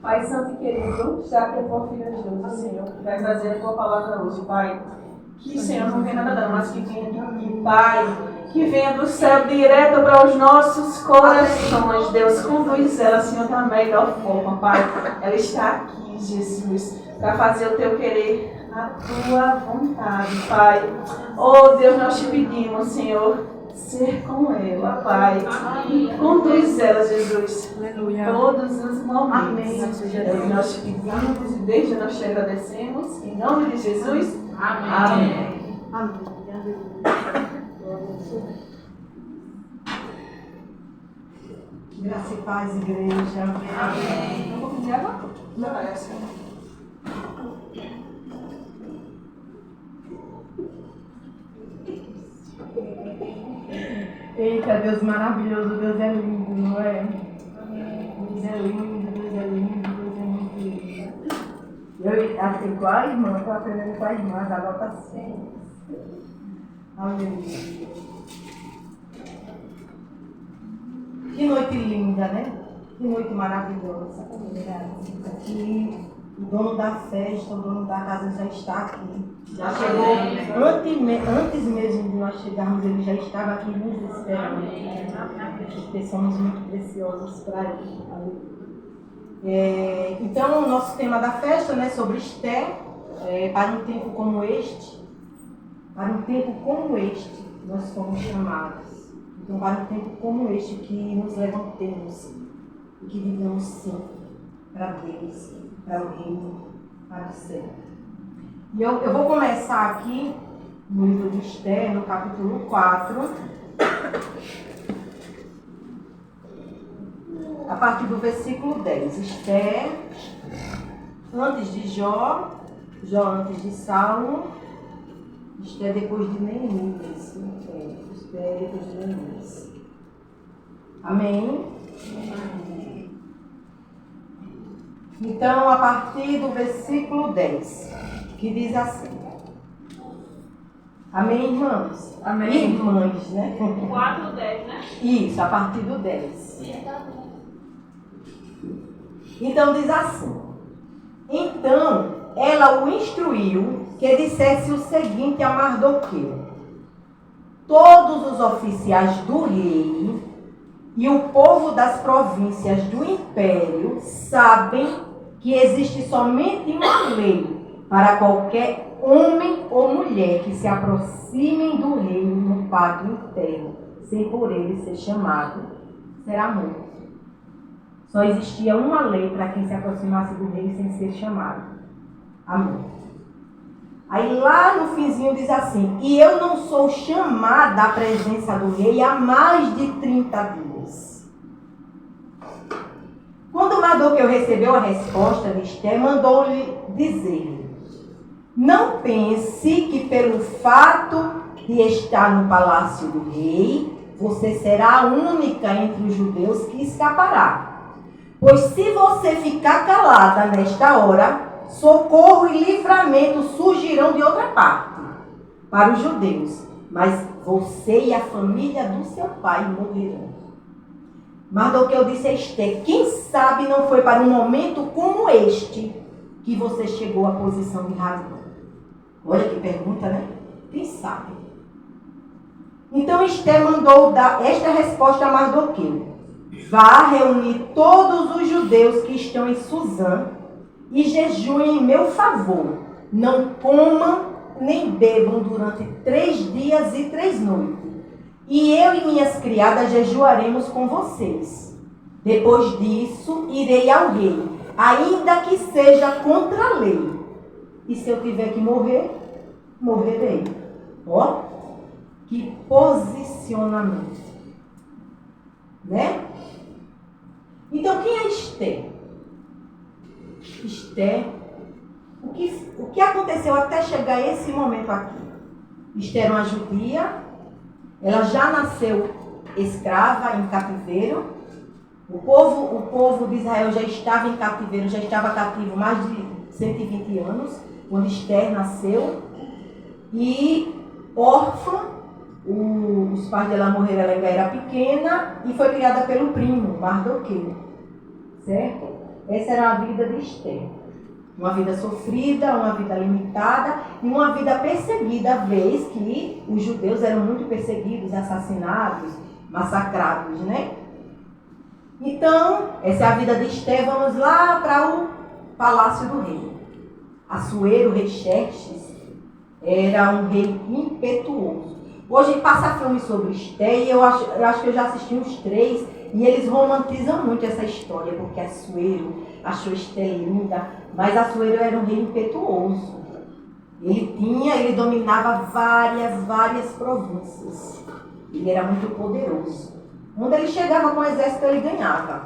Pai Santo e querido, já que a tua filha Jesus, Senhor, que vai trazer a tua palavra hoje, Pai. Que, Senhor, não venha nada não, mas que venha de ti, Pai. Que venha do céu direto para os nossos corações, Deus. Conduz ela, Senhor, da melhor forma, Pai. Ela está aqui, Jesus, para fazer o teu querer, a tua vontade, Pai. Oh, Deus, nós te pedimos, Senhor, ser com ela, Pai. Conduz ela, Jesus, em todos os momentos. É o que nós te pedimos e desde nós te agradecemos. Em nome de Jesus. Amém. Graça e paz, igreja. Amém. Vamos pedir água? Não, é assim. Eita, Deus maravilhoso, Deus é lindo, não é? Deus é lindo, Deus é lindo, Deus é muito lindo. Eu acho que com a irmã, estou aprendendo com a irmã, a nota 100. Aleluia. Que noite linda, né? Que noite maravilhosa. Aqui, o dono da festa, o dono da casa já está aqui. Já chegou, antes mesmo de nós chegarmos, ele já estava aqui nos esperando. Porque somos muito preciosos para ele. Então, o nosso tema da festa, né, sobre Esther, para um tempo como este, nós fomos chamados. Então, para um tempo como este, que nos levantemos e que vivamos sim para Deus, para o reino, para o céu. E eu vou começar aqui no livro de Esther, no capítulo 4, a partir do versículo 10. Esther, antes de Jó antes de Saulo, Esther depois de Neemias. Esther depois de Neemias. Amém? Amém. Então, a partir do versículo 10, que diz assim. Amém, irmãos? Amém. Irmãs, né? 4, 10, né? Isso, a partir do 10. Então diz assim. Então ela o instruiu que dissesse o seguinte a Mardoqueu: todos os oficiais do rei e o povo das províncias do império sabem que existe somente uma lei para qualquer homem ou mulher que se aproximem do reino no pátio interno, sem por ele ser chamado, será morto. Só existia uma lei para quem se aproximasse do rei sem ser chamado. Amém. Aí lá no finzinho diz assim: e eu não sou chamada à presença do rei há mais de 30 dias. Quando Mardoqueu recebeu a resposta de Esther, mandou-lhe dizer: não pense que pelo fato de estar no palácio do rei, você será a única entre os judeus que escapará. Pois se você ficar calada nesta hora, socorro e livramento surgirão de outra parte para os judeus, mas você e a família do seu pai morrerão. Mardoqueu disse a Esther: quem sabe não foi para um momento como este que você chegou à posição de rainha? Olha que pergunta, né? Quem sabe? Então Esther mandou dar esta resposta a Mardoqueu: vá reunir todos os judeus que estão em Suzã e jejuem em meu favor. Não comam nem bebam durante 3 dias e 3 noites. E eu e minhas criadas jejuaremos com vocês. Depois disso, irei ao rei, ainda que seja contra a lei. E se eu tiver que morrer, morrerei. Ó, que posicionamento. Né? Então, quem é Esther? Esther, o que aconteceu até chegar a esse momento aqui? Esther era uma judia, ela já nasceu escrava, em cativeiro. O povo de Israel já estava em cativeiro, já estava cativo mais de 120 anos, quando Esther nasceu. E órfã, os pais dela morreram, ela ainda era pequena, e foi criada pelo primo, Mardoqueu. Certo? Essa era a vida de Esther. Uma vida sofrida, uma vida limitada e uma vida perseguida, vez que os judeus eram muito perseguidos, assassinados, massacrados, né? Então, essa é a vida de Esther. Vamos lá para o palácio do rei. Assuero, rei Xerxes, era um rei impetuoso. Hoje passa filme sobre Esther e eu acho que eu já assisti uns 3 e eles romantizam muito essa história, porque Assuero achou Esther linda, mas Assuero era um rei impetuoso. Ele dominava várias províncias. Ele era muito poderoso. Onde ele chegava com o exército, ele ganhava.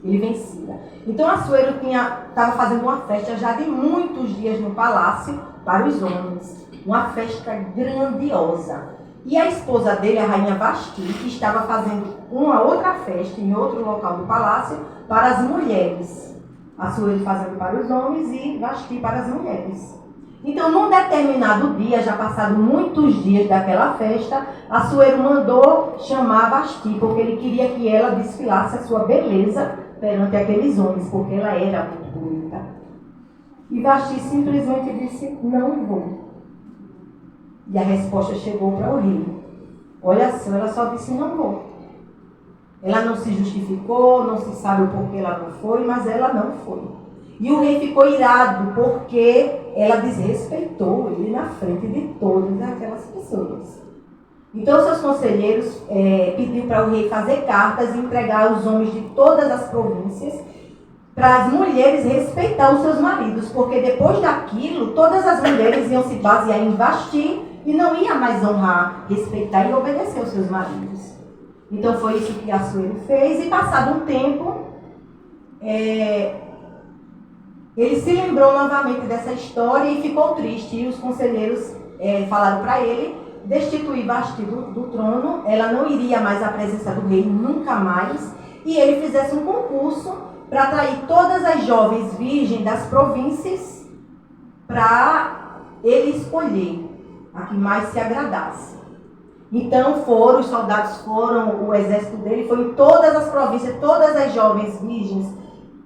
Ele vencia. Então Assuero estava fazendo uma festa já de muitos dias no palácio para os homens. Uma festa grandiosa. E a esposa dele, a rainha Vasti, estava fazendo uma outra festa em outro local do palácio para as mulheres. Assuero fazendo para os homens e Vasti para as mulheres. Então, num determinado dia, já passado muitos dias daquela festa, Assuero mandou chamar Vasti, porque ele queria que ela desfilasse a sua beleza perante aqueles homens, porque ela era muito bonita. E Vasti simplesmente disse, não vou. E a resposta chegou para o rei. Olha só, ela só disse, não vou. Ela não se justificou, não se sabe o porquê ela não foi, mas ela não foi. E o rei ficou irado, porque ela desrespeitou ele na frente de todas aquelas pessoas. Então, seus conselheiros pediu para o rei fazer cartas e entregar aos homens de todas as províncias para as mulheres respeitar os seus maridos, porque depois daquilo, todas as mulheres iam se basear em Vasti e não ia mais honrar, respeitar e obedecer aos seus maridos. Então, foi isso que Assuero fez e, passado um tempo, ele se lembrou novamente dessa história e ficou triste. E os conselheiros falaram para ele destituir Vasti do trono, ela não iria mais à presença do rei nunca mais, e ele fizesse um concurso para atrair todas as jovens virgens das províncias para ele escolher a que mais se agradasse. Então os soldados foram, o exército dele foi em todas as províncias, todas as jovens virgens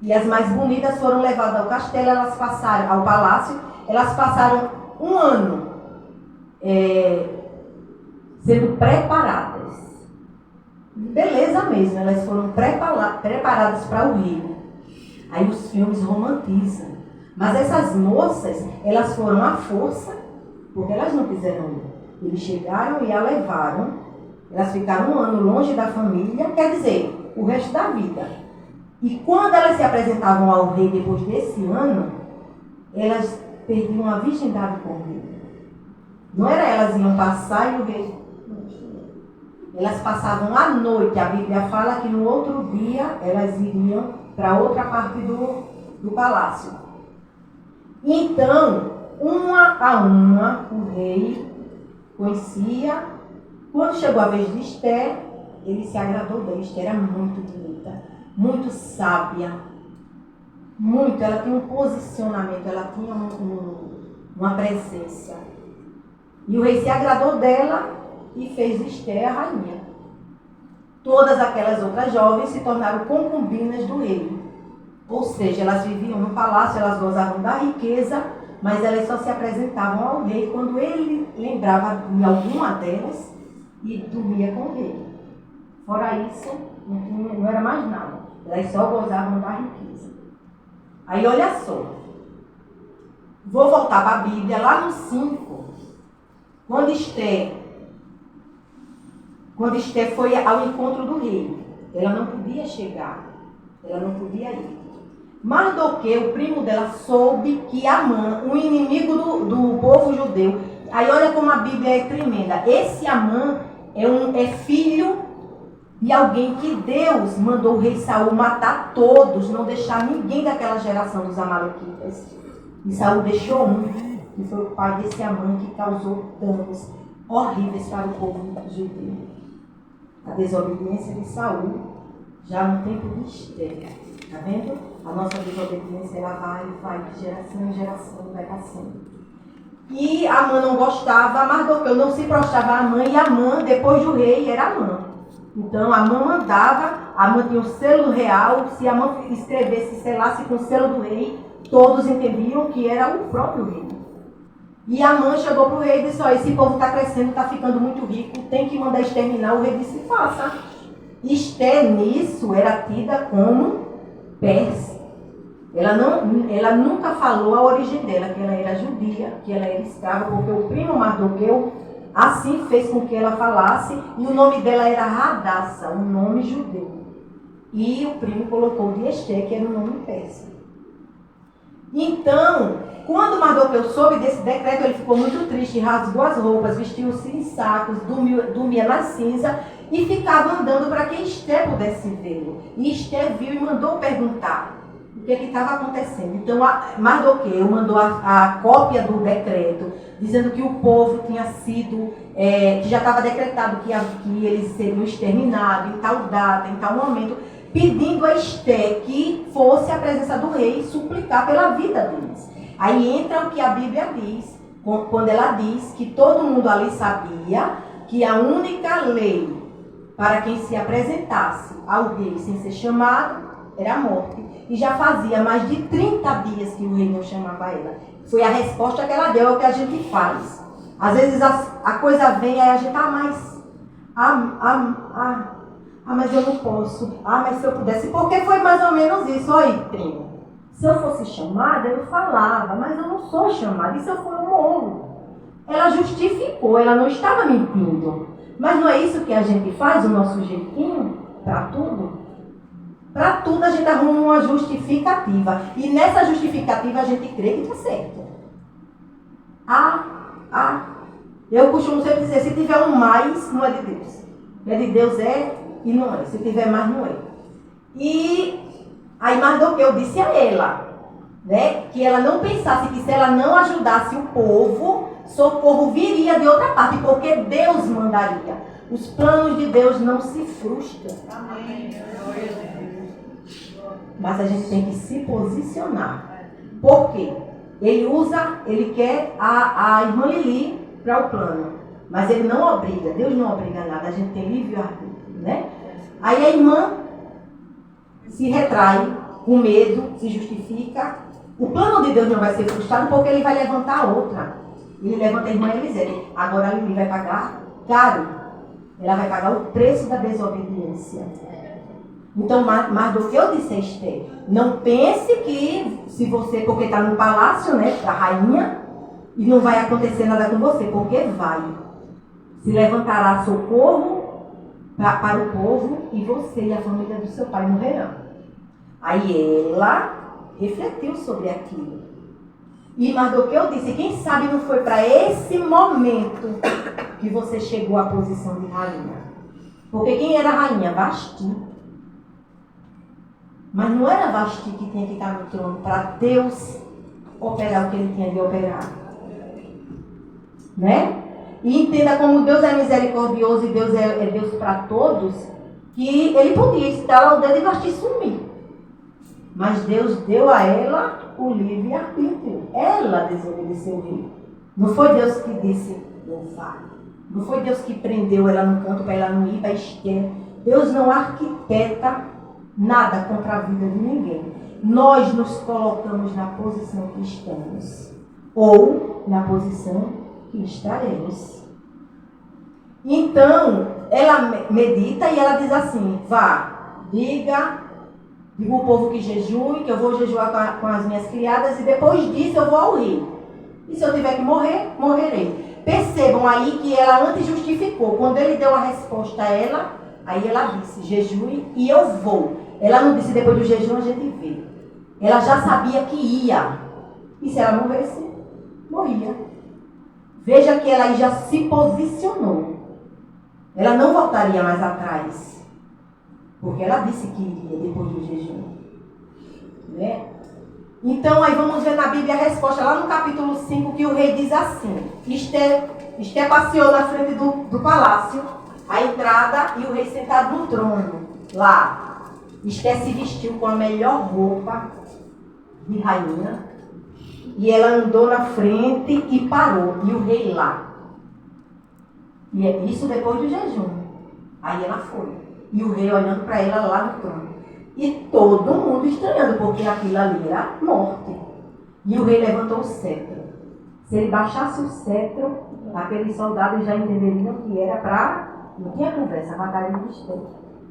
e as mais bonitas foram levadas ao castelo, elas passaram ao palácio, elas passaram um ano sendo preparadas. Beleza mesmo, elas foram preparadas para o rei. Aí os filmes romantizam. Mas essas moças, elas foram à força, porque elas não quiseram ir. Eles chegaram e a levaram. Elas ficaram um ano longe da família, quer dizer, o resto da vida. E quando elas se apresentavam ao rei depois desse ano, elas perdiam a virgindade com o rei. Não era elas iam passar e o rei... Elas passavam a noite. A Bíblia fala que no outro dia elas iriam para outra parte do palácio. Então, uma a uma, o rei conhecia. Quando chegou a vez de Esther, ele se agradou dela. Esther era muito bonita, muito sábia, muito. Ela tinha um posicionamento, ela tinha uma presença. E o rei se agradou dela e fez Esther a rainha. Todas aquelas outras jovens se tornaram concubinas do rei. Ou seja, elas viviam no palácio, elas gozavam da riqueza, mas elas só se apresentavam ao rei quando ele lembrava de alguma delas e dormia com o rei. Fora isso, não era mais nada. Elas só gozavam da riqueza. Aí olha só. Vou voltar para a Bíblia, lá no 5. Quando Esther foi ao encontro do rei, ela não podia chegar, ela não podia ir. Mardoqueu, o primo dela, soube que Amã, um inimigo do povo judeu, aí olha como a Bíblia é tremenda. Esse Amã é filho de alguém que Deus mandou o rei Saul matar todos, não deixar ninguém daquela geração dos amalequitas. E Saul deixou um, que foi o pai desse Amã, que causou danos horríveis para o povo judeu. A desobediência de Saul, já no tempo de Esther. Está vendo? A nossa desobediência, ela vai de geração em geração, vai passando. E Amã não gostava, Mardoqueu não se prostrava a Amã, e Amã, depois do rei, era Amã. Então Amã mandava a Amã tinha o selo real. Se a Amã escrevesse, selasse com o selo do rei, todos entendiam que era o próprio rei. E a Amã chegou para o rei e disse: ó, esse povo está crescendo, está ficando muito rico, tem que mandar exterminar. O rei disse: faça. Esther, nisso, era tida como persa. Ela nunca falou a origem dela, que ela era judia, que ela era escrava, porque o primo Mardoqueu assim fez com que ela falasse, e o nome dela era Radassa, um nome judeu. E o primo colocou de Esther, que era um nome persa. Então, quando Mardoqueu soube desse decreto, ele ficou muito triste, rasgou as roupas, vestiu-se em sacos, dormia na cinza e ficava andando para que Esther pudesse vê-lo. E Esther viu e mandou perguntar o que estava acontecendo. Então, Mardoqueu mandou a cópia do decreto, dizendo que o povo tinha sido, que já estava decretado que eles seriam exterminados em tal data, em tal momento, pedindo a Esther que fosse à presença do rei suplicar pela vida deles. Aí entra o que a Bíblia diz, quando ela diz que todo mundo ali sabia que a única lei para quem se apresentasse ao rei sem ser chamado era a morte. E já fazia mais de 30 dias que o rei não chamava ela. Foi a resposta que ela deu, é o que a gente faz. Às vezes a coisa vem, aí a gente, mas eu não posso. Mas se eu pudesse. Porque foi mais ou menos isso. Olha, primo. Se eu fosse chamada, eu falava, mas eu não sou chamada. E se eu for, eu morro. Ela justificou, ela não estava mentindo. Mas não é isso que a gente faz, o nosso jeitinho, para tudo? Para tudo a gente arruma uma justificativa. E nessa justificativa a gente crê que está certo. Eu costumo sempre dizer, se tiver um mais, não é de Deus. É de Deus e não é. Se tiver mais, não é. E aí Mardoqueu disse a ela, né, que ela não pensasse que se ela não ajudasse o povo, socorro viria de outra parte, porque Deus mandaria. Os planos de Deus não se frustram. Amém. Mas a gente tem que se posicionar. Por quê? Ele quer a irmã Lili para o plano. Mas ele não obriga. Deus não obriga nada. A gente tem livre-arbítrio, né? Aí a irmã se retrai com medo, se justifica. O plano de Deus não vai ser frustrado porque ele vai levantar a outra. Ele levanta a irmã Elisete. Agora a Lili vai pagar caro. Ela vai pagar o preço da desobediência. Então, Mardoqueu disse a Esther, não pense que se você, porque está no palácio, né, da rainha, e não vai acontecer nada com você, porque vai. Se levantará socorro para o povo e você e a família do seu pai morrerão. Aí ela refletiu sobre aquilo. E Mardoqueu disse, quem sabe não foi para esse momento que você chegou à posição de rainha. Porque quem era a rainha? Vasti. Mas não era Vasti que tinha que estar no trono para Deus operar o que ele tinha de operar. Né? E entenda como Deus é misericordioso e Deus é Deus para todos, que ele podia estalar o dedo e Vasti sumir. Mas Deus deu a ela o livre-arbítrio. Ela desobedeceu o rei. Não foi Deus que disse, não vai. Não foi Deus que prendeu ela no canto para ela não ir para a Esther. Deus não arquiteta nada contra a vida de ninguém. Nós nos colocamos na posição que estamos. Ou na posição que estaremos. Então, ela medita e ela diz assim, diga o povo que jejue, que eu vou jejuar com as minhas criadas e depois disso eu vou ao rio. E se eu tiver que morrer, morrerei. Percebam aí que ela antes justificou. Quando ele deu a resposta a ela, aí ela disse, jejue e eu vou. Ela não disse depois do jejum a gente vê. Ela já sabia que ia. E se ela morresse, morria. Veja que ela aí já se posicionou. Ela não voltaria mais atrás. Porque ela disse que iria depois do jejum. Né? Então, aí vamos ver na Bíblia a resposta, lá no capítulo 5, que o rei diz assim. Esther passeou na frente do palácio, a entrada, e o rei sentado no trono, lá. Esther se vestiu com a melhor roupa de rainha, e ela andou na frente e parou, e o rei lá. E é isso depois do jejum. Aí ela foi. E o rei olhando para ela lá no trono. E todo mundo estranhando, porque aquilo ali era morte. E o rei levantou o cetro. Se ele baixasse o cetro, aqueles soldados já entenderiam que era para... Não tinha conversa, a batalha de Esther.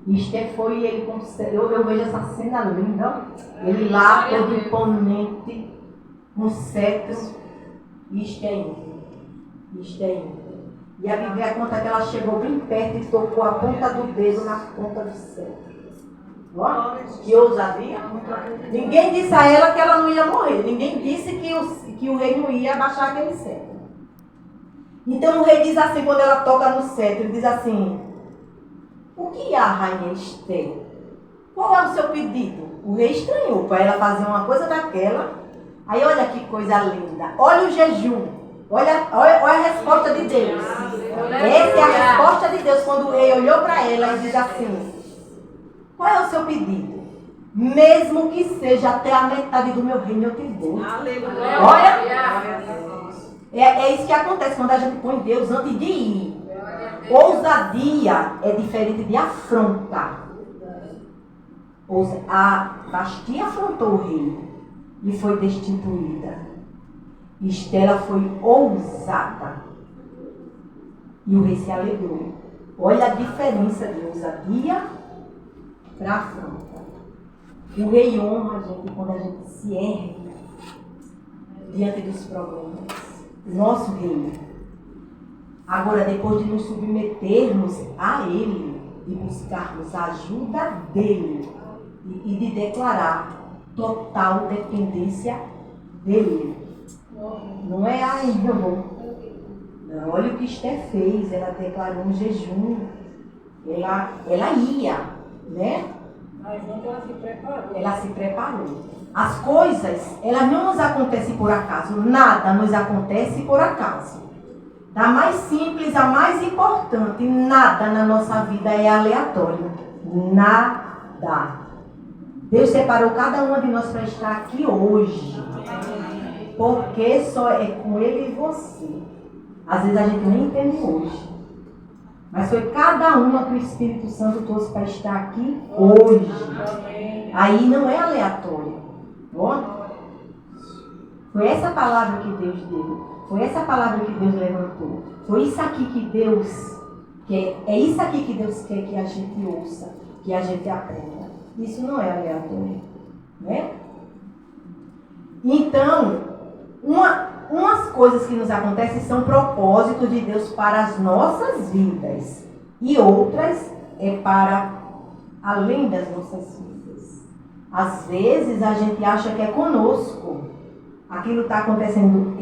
E Esther foi, ele com eu vejo essa cena linda. Ele lá, todo imponente, com cetro. E Esther indo. Esther indo. E a Bíblia conta que ela chegou bem perto e tocou a ponta do dedo na ponta do cetro. Ó, que ousadia. Ninguém disse a ela que ela não ia morrer. Ninguém disse que o rei não ia abaixar aquele cetro. Então o rei diz assim, quando ela toca no cetro, ele diz assim: o que há, rainha Esther? Qual é o seu pedido? O rei estranhou para ela fazer uma coisa daquela. Aí olha que coisa linda. Olha o jejum. Olha a resposta de Deus. Essa é a resposta de Deus quando o rei olhou para ela e diz assim: qual é o seu pedido? Mesmo que seja até a metade do meu reino, eu te dou. Olha, é isso que acontece quando a gente põe Deus antes de ir. Ousadia é diferente de afronta. A Vasti afrontou o rei e foi destituída. Estela foi ousada. E o rei se alegrou. Olha a diferença de ousadia para afronta. O rei honra a gente quando a gente se ergue diante dos problemas. Nosso rei. Agora, depois de nos submetermos a ele e buscarmos a ajuda dele e de declarar total dependência dele. Não é eu vou. Não, olha o que Esther fez. Ela declarou um jejum. Ela ia, né? Mas não, ela se preparou. Ela se preparou. As coisas, elas não nos acontecem por acaso. Nada nos acontece por acaso. Da mais simples à mais importante, nada na nossa vida é aleatório. Nada. Deus separou cada uma de nós para estar aqui hoje. Porque só é com Ele e você. Às vezes a gente nem entende hoje. Mas foi cada uma que o Espírito Santo trouxe para estar aqui hoje. Aí não é aleatório. Ó. Foi essa palavra que Deus deu. Foi essa palavra que Deus levantou. Foi isso aqui que Deus quer. É isso aqui que Deus quer que a gente ouça, que a gente aprenda. Isso não é aleatório. Né? Então, umas coisas que nos acontecem são propósitos de Deus para as nossas vidas. E outras é para além das nossas vidas. Às vezes a gente acha que é conosco. Aquilo está acontecendo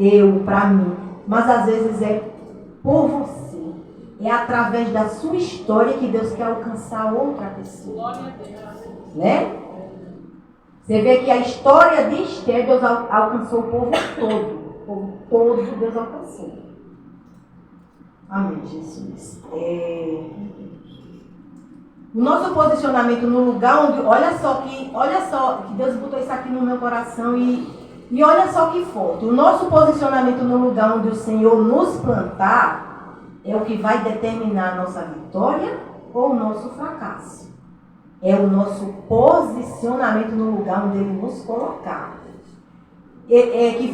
para mim. Mas às vezes é por você. É através da sua história que Deus quer alcançar outra pessoa. Né? Você vê que a história de Esther, Deus alcançou o povo todo. O povo todo Deus alcançou. Amém, Jesus. O nosso posicionamento no lugar onde... Olha só que Deus botou isso aqui no meu coração e olha só que forte. O nosso posicionamento no lugar onde o Senhor nos plantar é o que vai determinar a nossa vitória ou o nosso fracasso. É o nosso posicionamento no lugar onde Ele nos colocar. Que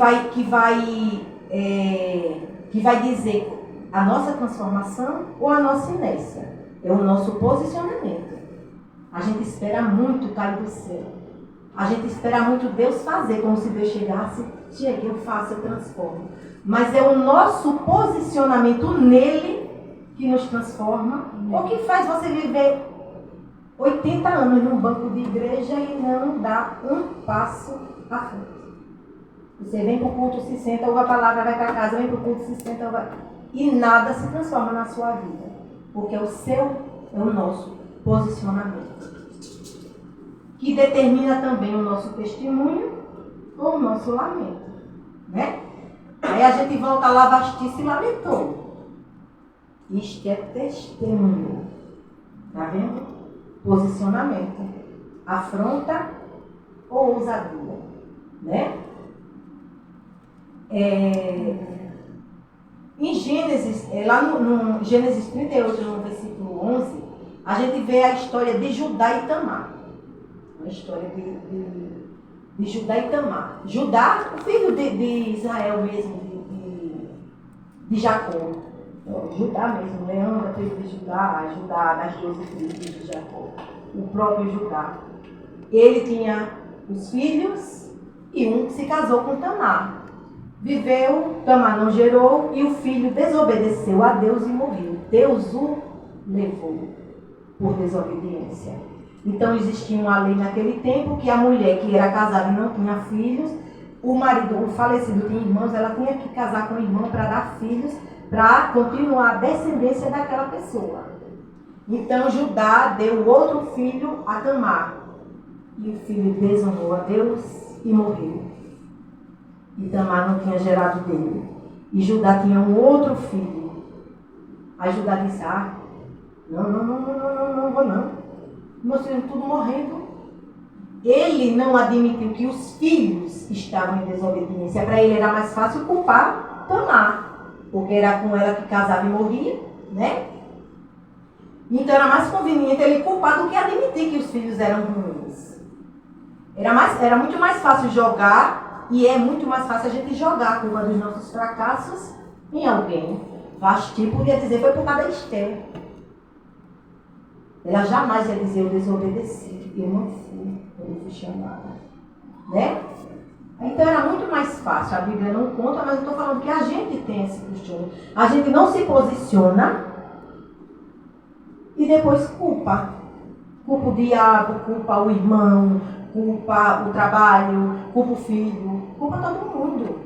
vai dizer a nossa transformação ou a nossa inércia. É o nosso posicionamento. A gente espera muito cair do céu. A gente espera muito Deus fazer, como se Deus chegasse, chega, eu faço, eu transformo. Mas é o nosso posicionamento nele que nos transforma, ou que faz você viver 80 anos num banco de igreja e não dá um passo à frente. Você vem para o culto, se senta, ouve a palavra, vai para casa, vem para o culto, se senta, e nada se transforma na sua vida. Porque é o nosso posicionamento. Que determina também o nosso testemunho ou o nosso lamento. Né? Aí a gente volta lá, Vasti se lamentou. Isto é testemunho. Está vendo? Posicionamento. Afronta ou ousadia. Né? Em Gênesis, lá no Gênesis 38, no versículo 11, a gente vê a história de Judá e Tamar. A história de Judá e Tamar. Judá, o filho de Israel mesmo, de Jacó. Judá mesmo, Leão da tribo de Judá, Judá das 12 tribos de Jacó. O próprio Judá. Ele tinha os filhos e um se casou com Tamar. Viveu, Tamar não gerou e o filho desobedeceu a Deus e morreu. Deus o levou por desobediência. Então existia uma lei naquele tempo que a mulher que era casada e não tinha filhos, o marido, o falecido tinha irmãos, ela tinha que casar com o irmão para dar filhos, para continuar a descendência daquela pessoa. Então Judá deu outro filho a Tamar. E o filho desonrou a Deus e morreu. E Tamar não tinha gerado dele. E Judá tinha um outro filho. Aí Judá disse, não vou não. Meus filhos tudo morrendo. Ele não admitiu que os filhos estavam em desobediência. Para ele era mais fácil culpar Tamar, porque era com ela que casava e morria, né? Então era mais conveniente ele culpar do que admitir que os filhos eram ruins. Era muito mais fácil jogar, e é muito mais fácil a gente jogar a culpa dos nossos fracassos em alguém. Vasti podia dizer, foi por causa da Esther. Ela jamais ia dizer, eu desobedeci, eu não fui chamada. Né? Então era muito mais fácil, a Bíblia não conta, mas eu estou falando que a gente tem esse costume. A gente não se posiciona e depois culpa. Culpa o diabo, culpa o irmão, culpa o trabalho, culpa o filho, culpa todo mundo.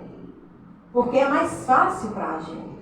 Porque é mais fácil para a gente.